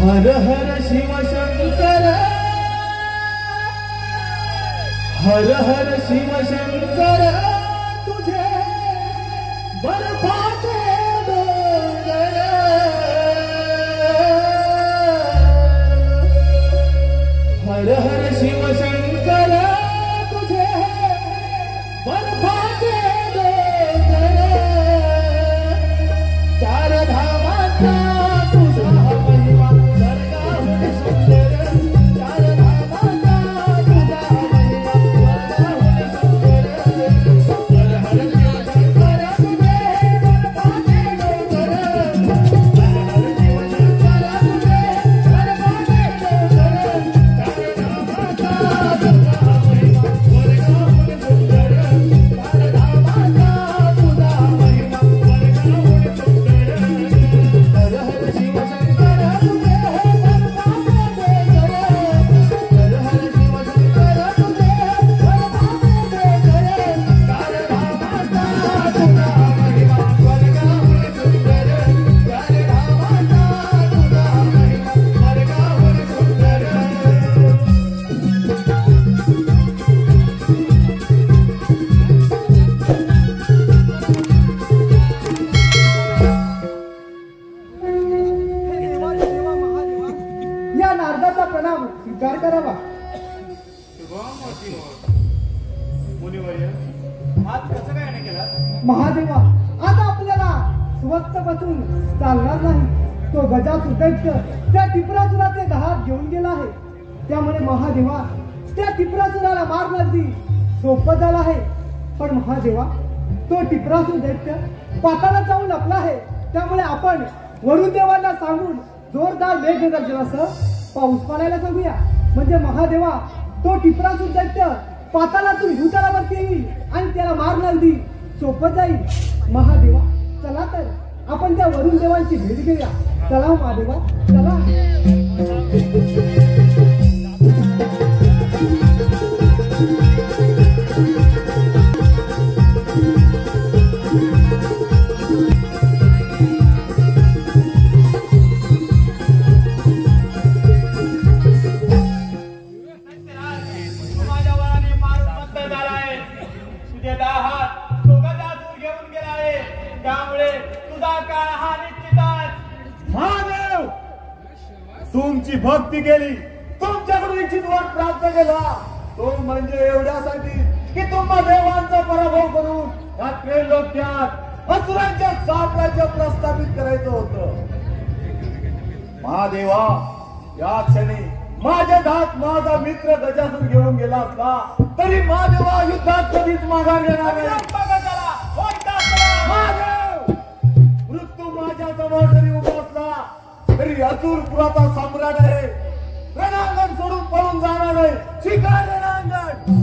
हर हर शिव शंकर, हर हर शिव शंकर, तुझे बर्फाचे डोंगर, हर हर शिव शंकर, तुझे बर्फाचे डोंगर, चार धामाचा तुझा महिमा स्वर्गाहून सुंदर, चार धामाचा तुझा महिमा स्वर्गाहून सुंदर, हर हर शिव शंकर, तुझे बर्फाचे डोंगर, हर हर शिव शंकर, तुझे बर्फाचे डोंगर, चार धामाचा तुझा महिमा स्वर्गाहून सुंदर, चार धामाचा तुझा महिमा स्वर्गाहून सुंदर, हर हर शिव शंकर, तुझे बर्फाचे डोंगर, हर हर शिव शंकर, तुझे बर्फाचे डोंगर, चार धामाचा तुझा महिमा स्वर्गाहून सुंदर, चार धामाचा तुझा महिमा स्वर्गाहून सुंदर. या नारदाचा प्रणाम स्वीकार करावा. मुनिवर्य, आज कसं काय नाही केला? महादेवा, आता आपल्याला स्वस्त बसून चालणार नाही. तो गजासुर दैत्य त्या टिपरासुराचे दहात घेऊन गेला आहे. त्यामुळे महादेवा, त्या टिपरासुराला मारणं अगदी सोपं झालं आहे. पण महादेवा, तो टिपरासुर दैत्य पाताळात जाऊन लपला आहे. त्यामुळे आपण वरुण देवांना सांगून जोरदार मेघगर्जनासह पाऊस पाडायला सांगूया. म्हणजे महादेवा, तो टिपरासुर दैत्य पाताळातून भूतलावरती येईल आणि त्याला मारणं अगदी सोपं जाईल. महादेवा, चला तर आपण त्या वरुण देवांची भेट घेऊया. चला महादेवा, चला. माझ्या वराने मारून मंद झाला आहे. तुझे दाहात तो गजासूर घेऊन गेला आहे. त्यामुळे तुझा काळ हा निश्चितच. महादेव, तुमची भक्ती केली, तुमच्याकडून इच्छित वर प्राप्त केला, तो म्हणजे एवढ्यासाठी की तुम्हा देवांचा पराभव करून या त्रैलोक्यात असुरांच्या साम्राज्य प्रस्थापित करायचं होतं. महादेवा, या क्षणी माझ्या धात माझा मित्र गजासूर घेऊन गेला असला तरी महादेवा युद्धात कधीच माघार घेणार नाही. महादेव, मृत्यू माझ्या जवळ जरी उभा असला तरी असुरपुराचा सम्राट आहे. रणांगण सोडून पळून जाणार आहे. शिकार रणांगण.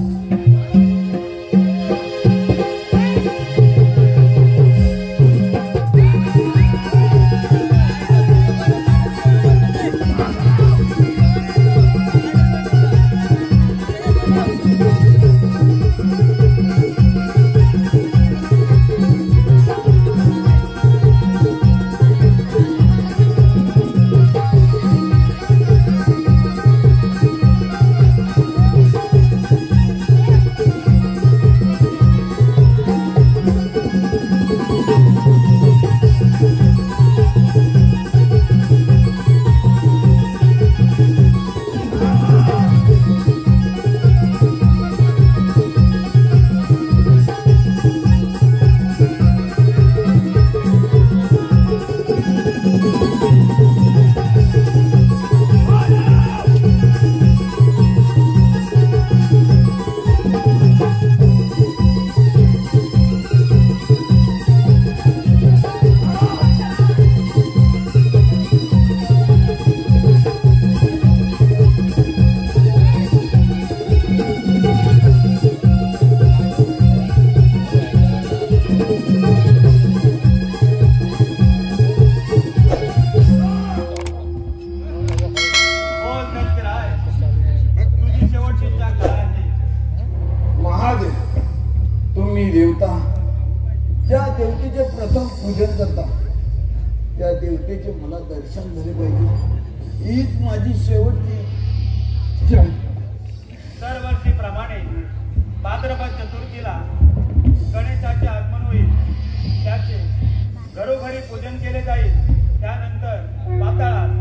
प्रथम पूजन करता त्या देवतेचे मला दर्शन झाले पाहिजे. हीच माझी शेवटची इच्छा. दरवर्षीप्रमाणे भाद्रपद चतुर्थीला गणेशाचे आगमन होईल. त्याचे घरोघरी पूजन केले जाईल. त्यानंतर पाताळात